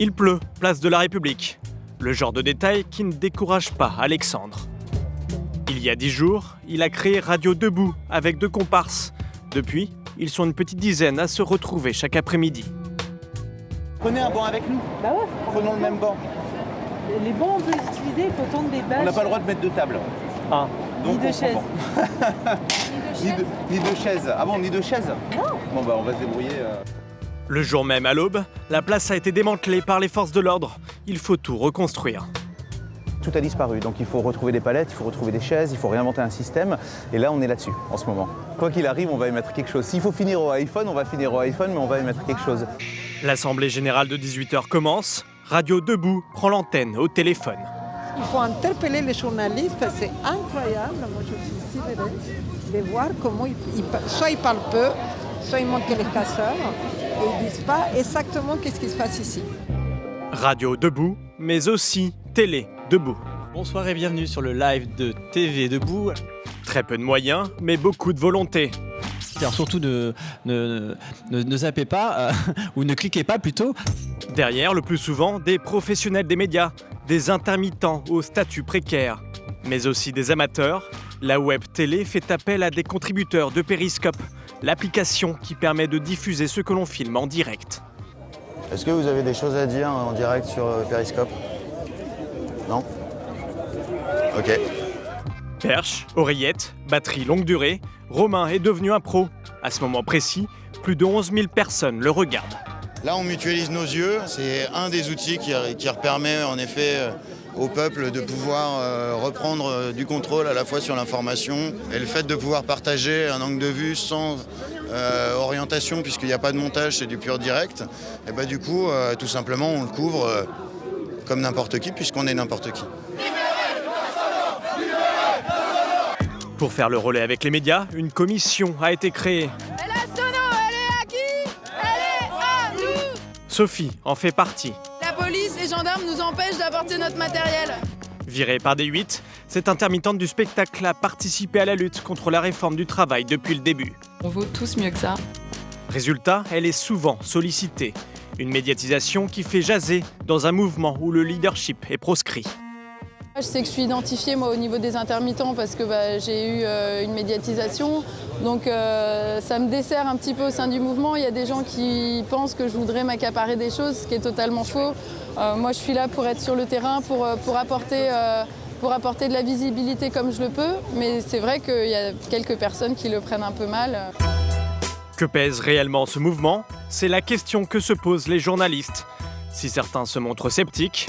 Il pleut, place de la République. Le genre de détail qui ne décourage pas Alexandre. Il y a 10 jours, il a créé Radio Debout avec 2 comparses. Depuis, ils sont une petite dizaine à se retrouver chaque après-midi. Prenez un banc avec nous. Bah ouais. Prenons le même banc. Les bancs, on peut les utiliser, il faut tendre des bâches. On n'a pas le droit de mettre 2 tables. Ah. Ni de chaises. Ni de chaises. Ah bon, ni de chaises? Non. Bon bah on va se débrouiller. Le jour même à l'aube, la place a été démantelée par les forces de l'ordre. Il faut tout reconstruire. Tout a disparu, donc il faut retrouver des palettes, il faut retrouver des chaises, il faut réinventer un système. Et là, on est là-dessus, en ce moment. Quoi qu'il arrive, on va émettre quelque chose. S'il faut finir au iPhone, on va finir au iPhone, mais on va émettre quelque chose. L'assemblée générale de 18h commence. Radio Debout prend l'antenne au téléphone. Il faut interpeller les journalistes, c'est incroyable. Moi, je suis sidérée de voir comment soit ils parlent peu, soit ils montrent que les casseurs, et ils ne disent pas exactement qu'est-ce qui se passe ici. Radio Debout, mais aussi Télé Debout. Bonsoir et bienvenue sur le live de TV Debout. Très peu de moyens, mais beaucoup de volonté. Alors surtout ne zappez pas, ou ne cliquez pas plutôt. Derrière, le plus souvent, des professionnels des médias, des intermittents au statut précaire, mais aussi des amateurs. La web télé fait appel à des contributeurs de Periscope, l'application qui permet de diffuser ce que l'on filme en direct. Est-ce que vous avez des choses à dire en direct sur Periscope? Non? Ok. Perche, oreillette, batterie longue durée, Romain est devenu un pro. À ce moment précis, plus de 11 000 personnes le regardent. Là, on mutualise nos yeux. C'est un des outils qui permet en effet au peuple de pouvoir reprendre du contrôle à la fois sur l'information et le fait de pouvoir partager un angle de vue sans orientation, puisqu'il n'y a pas de montage, c'est du pur direct. Et bah, du coup, tout simplement, on le couvre comme n'importe qui, puisqu'on est n'importe qui. Pour faire le relais avec les médias, une commission a été créée. Et la sono, elle est à qui? Elle est à nous! Sophie en fait partie. La police et gendarmes nous empêchent d'apporter notre matériel. Virée par des 8, cette intermittente du spectacle a participé à la lutte contre la réforme du travail depuis le début. On vaut tous mieux que ça. Résultat, elle est souvent sollicitée. Une médiatisation qui fait jaser dans un mouvement où le leadership est proscrit. Je sais que je suis identifiée moi au niveau des intermittents parce que j'ai eu une médiatisation. Donc ça me dessert un petit peu au sein du mouvement. Il y a des gens qui pensent que je voudrais m'accaparer des choses, ce qui est totalement faux. Moi je suis là pour être sur le terrain, pour apporter de la visibilité comme je le peux. Mais c'est vrai qu'il y a quelques personnes qui le prennent un peu mal. Que pèse réellement ce mouvement? C'est la question que se posent les journalistes. Si certains se montrent sceptiques,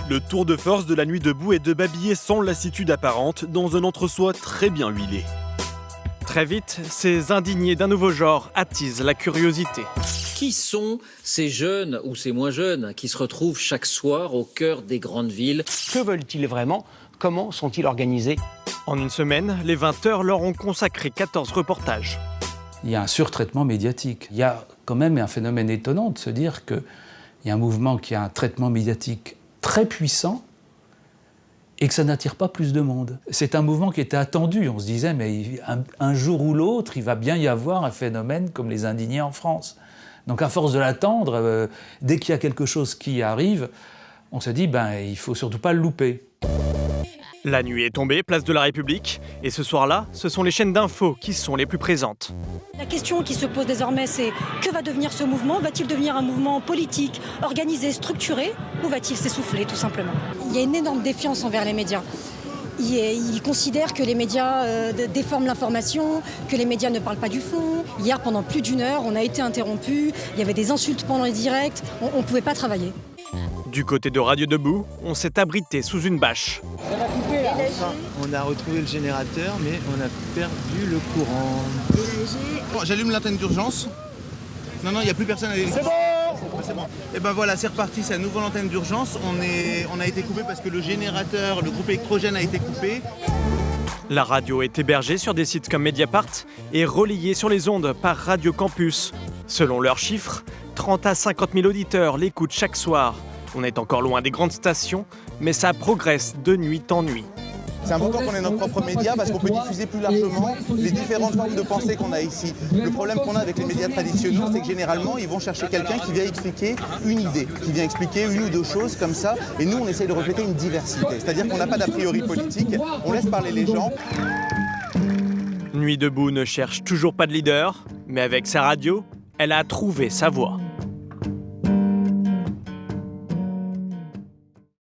le tour de force de la nuit debout est de babiller sans lassitude apparente dans un entre-soi très bien huilé. Très vite, ces indignés d'un nouveau genre attisent la curiosité. Qui sont ces jeunes ou ces moins jeunes qui se retrouvent chaque soir au cœur des grandes villes? Que veulent-ils vraiment? Comment sont-ils organisés? En une semaine, les 20 heures leur ont consacré 14 reportages. Il y a un surtraitement médiatique. Il y a quand même un phénomène étonnant de se dire qu'il y a un mouvement qui a un traitement médiatique très puissant et que ça n'attire pas plus de monde. C'est un mouvement qui était attendu. On se disait, mais un jour ou l'autre, il va bien y avoir un phénomène comme les indignés en France. Donc à force de l'attendre, dès qu'il y a quelque chose qui arrive, on se dit, il ne faut surtout pas le louper. La nuit est tombée, place de la République, et ce soir-là, ce sont les chaînes d'infos qui sont les plus présentes. La question qui se pose désormais, c'est que va devenir ce mouvement? Va-t-il devenir un mouvement politique, organisé, structuré, ou va-t-il s'essouffler, tout simplement? Il y a une énorme défiance envers les médias. Ils considèrent que les médias déforment l'information, que les médias ne parlent pas du fond. Hier, pendant plus d'1 heure, on a été interrompu, il y avait des insultes pendant les directs, on ne pouvait pas travailler. Du côté de Radio Debout, on s'est abrité sous une bâche. Ça va couper là. On a retrouvé le générateur, mais on a perdu le courant. Bon, j'allume l'antenne d'urgence. Non, il n'y a plus personne à l'électricité. C'est bon. Et ben voilà, c'est reparti, c'est à nouveau l'antenne d'urgence. On a été coupé parce que le générateur, le groupe électrogène a été coupé. La radio est hébergée sur des sites comme Mediapart et relayée sur les ondes par Radio Campus. Selon leurs chiffres, 30 à 50 000 auditeurs l'écoutent chaque soir. On est encore loin des grandes stations, mais ça progresse de nuit en nuit. C'est important qu'on ait notre propre média parce qu'on peut diffuser plus largement les différentes formes de pensée qu'on a ici. Le problème qu'on a avec les médias traditionnels, c'est que généralement, ils vont chercher quelqu'un qui vient expliquer une idée, qui vient expliquer une ou deux choses comme ça. Et nous, on essaye de refléter une diversité. C'est-à-dire qu'on n'a pas d'a priori politique, on laisse parler les gens. Nuit debout ne cherche toujours pas de leader, mais avec sa radio, elle a trouvé sa voix.